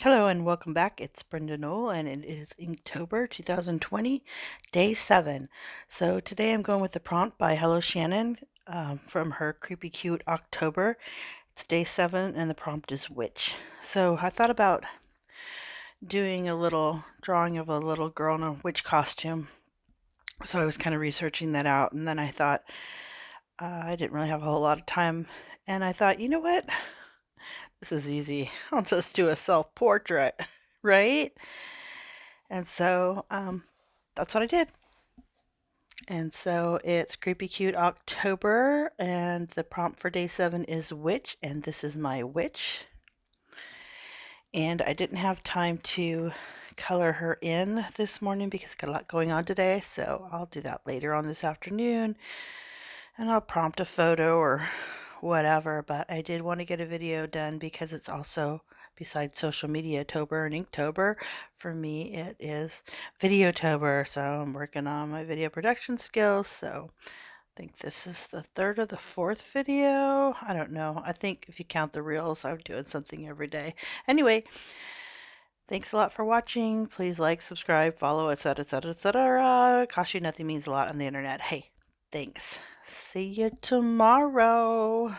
Hello and welcome back. It's Brenda Knoll and it is Inktober 2020, day 7. So today I'm going with the prompt by Hello Shannon from her Creepy Cute October. It's day 7 and the prompt is witch. So I thought about doing a little drawing of a little girl in a witch costume. So I was kind of researching that out, and then I thought I didn't really have a whole lot of time. And I thought, you know what? This is easy. I'll just do a self-portrait, right? And so that's what I did. And so it's Creepy Cute October, and the prompt for day 7 is witch, and this is my witch. And I didn't have time to color her in this morning because I got a lot going on today, so I'll do that later on this afternoon. And I'll prompt a photo or whatever, but I did want to get a video done because it's also, besides social media tober and Inktober, for me it is Videotober, so I'm working on my video production skills. So I think this is the third or the fourth video. I don't know. I think if you count the reels, I'm doing something every day. Anyway, thanks a lot for watching. Please like, subscribe, follow, etc., etc., etc. Cost you nothing, means a lot on the internet. Hey, thanks. See you tomorrow.